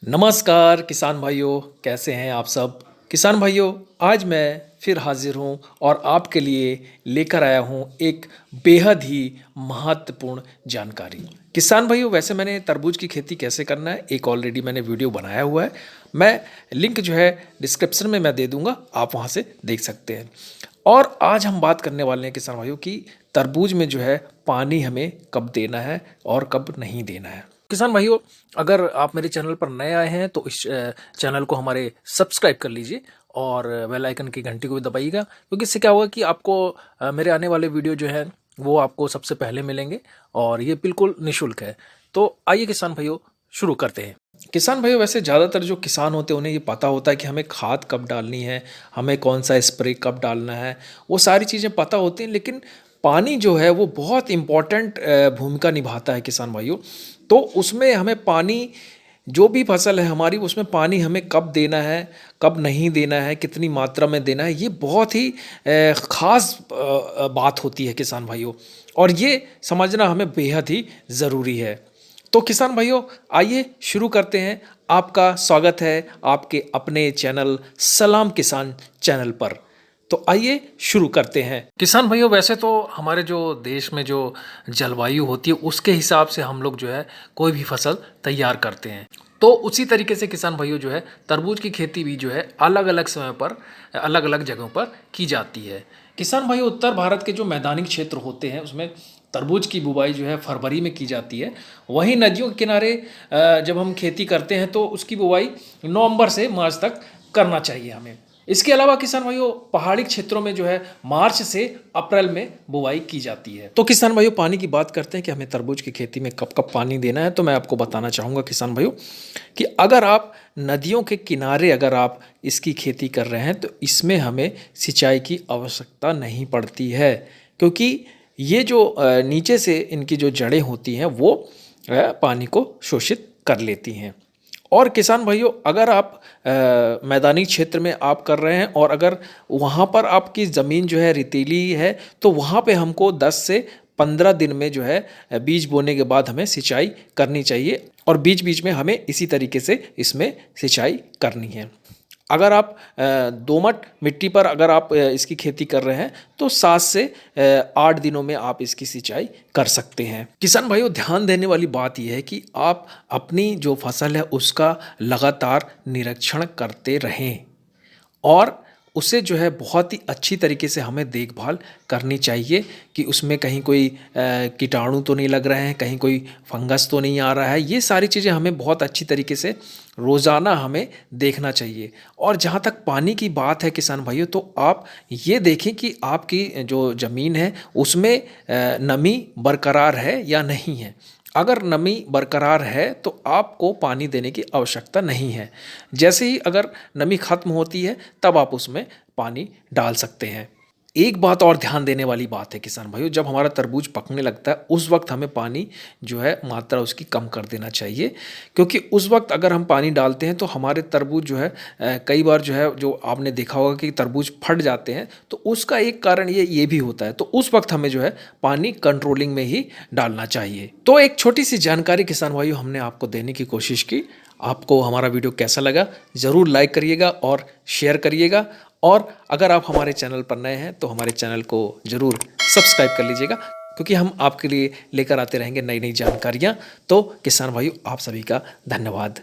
नमस्कार किसान भाइयों, कैसे हैं आप सब। किसान भाइयों, आज मैं फिर हाजिर हूं और आपके लिए लेकर आया हूं एक बेहद ही महत्वपूर्ण जानकारी। किसान भाइयों, वैसे मैंने तरबूज की खेती कैसे करना है एक ऑलरेडी मैंने वीडियो बनाया हुआ है। मैं लिंक जो है डिस्क्रिप्शन में मैं दे दूंगा, आप वहां से देख सकते हैं। और आज हम बात करने वाले हैं किसान भाइयों की तरबूज में जो है पानी हमें कब देना है और कब नहीं देना है। किसान भाइयों, अगर आप मेरे चैनल पर नए आए हैं तो इस चैनल को हमारे सब्सक्राइब कर लीजिए और बेल आइकन की घंटी को भी दबाइएगा, क्योंकि इससे क्या होगा कि आपको मेरे आने वाले वीडियो जो है वो आपको सबसे पहले मिलेंगे और ये बिल्कुल निःशुल्क है। तो आइए किसान भाइयों, शुरू करते हैं। किसान भाइयों, वैसे ज़्यादातर जो किसान होते हैं उन्हें ये पता होता है कि हमें खाद कब डालनी है, हमें कौन सा स्प्रे कब डालना है, वो सारी चीज़ें पता होती हैं। लेकिन पानी जो है वो बहुत इम्पॉर्टेंट भूमिका निभाता है किसान भाइयों। तो उसमें हमें पानी, जो भी फसल है हमारी, उसमें पानी हमें कब देना है, कब नहीं देना है, कितनी मात्रा में देना है, ये बहुत ही ख़ास बात होती है किसान भाइयों। और ये समझना हमें बेहद ही ज़रूरी है। तो किसान भाइयों, आइए शुरू करते हैं। आपका स्वागत है आपके अपने चैनल सलाम किसान चैनल पर। तो आइए शुरू करते हैं। किसान भाइयों, वैसे तो हमारे जो देश में जो जलवायु होती है उसके हिसाब से हम लोग जो है कोई भी फसल तैयार करते हैं। तो उसी तरीके से किसान भाइयों जो है तरबूज की खेती भी जो है अलग अलग समय पर अलग अलग जगहों पर की जाती है। किसान भाइयों, उत्तर भारत के जो मैदानी क्षेत्र होते हैं उसमें तरबूज की बुवाई जो है फरवरी में की जाती है। वहीं नदियों के किनारे जब हम खेती करते हैं तो उसकी बुवाई नवंबर से मार्च तक करना चाहिए हमें। इसके अलावा किसान भाइयों, पहाड़ी क्षेत्रों में जो है मार्च से अप्रैल में बुवाई की जाती है। तो किसान भाइयों, पानी की बात करते हैं कि हमें तरबूज की खेती में कब कब पानी देना है। तो मैं आपको बताना चाहूँगा किसान भाइयों कि अगर आप नदियों के किनारे अगर आप इसकी खेती कर रहे हैं तो इसमें हमें सिंचाई की आवश्यकता नहीं पड़ती है, क्योंकि ये जो नीचे से इनकी जो जड़ें होती हैं वो पानी को शोषित कर लेती हैं। और किसान भाइयों, अगर आप मैदानी क्षेत्र में आप कर रहे हैं और अगर वहाँ पर आपकी ज़मीन जो है रेतीली है तो वहाँ पे हमको 10 से 15 दिन में जो है बीज बोने के बाद हमें सिंचाई करनी चाहिए और बीच बीच में हमें इसी तरीके से इसमें सिंचाई करनी है। अगर आप दोमट मिट्टी पर अगर आप इसकी खेती कर रहे हैं तो 7 से 8 दिनों में आप इसकी सिंचाई कर सकते हैं। किसान भाइयों, ध्यान देने वाली बात यह है कि आप अपनी जो फसल है उसका लगातार निरीक्षण करते रहें और उसे जो है बहुत ही अच्छी तरीके से हमें देखभाल करनी चाहिए कि उसमें कहीं कोई कीटाणु तो नहीं लग रहे हैं, कहीं कोई फंगस तो नहीं आ रहा है। ये सारी चीज़ें हमें बहुत अच्छी तरीके से रोज़ाना हमें देखना चाहिए। और जहाँ तक पानी की बात है किसान भाइयों, तो आप ये देखें कि आपकी जो ज़मीन है उसमें नमी बरकरार है या नहीं है। अगर नमी बरकरार है तो आपको पानी देने की आवश्यकता नहीं है। जैसे ही अगर नमी खत्म होती है तब आप उसमें पानी डाल सकते हैं। एक बात और ध्यान देने वाली बात है किसान भाइयों, जब हमारा तरबूज पकने लगता है उस वक्त हमें पानी जो है मात्रा उसकी कम कर देना चाहिए, क्योंकि उस वक्त अगर हम पानी डालते हैं तो हमारे तरबूज जो है कई बार जो है, जो आपने देखा होगा कि तरबूज फट जाते हैं, तो उसका एक कारण ये भी होता है। तो उस वक्त हमें जो है पानी कंट्रोलिंग में ही डालना चाहिए। तो एक छोटी सी जानकारी किसान भाइयों हमने आपको देने की कोशिश की। आपको हमारा वीडियो कैसा लगा ज़रूर लाइक करिएगा और शेयर करिएगा। और अगर आप हमारे चैनल पर नए हैं तो हमारे चैनल को ज़रूर सब्सक्राइब कर लीजिएगा, क्योंकि हम आपके लिए लेकर आते रहेंगे नई नई जानकारियाँ। तो किसान भाइयों, आप सभी का धन्यवाद।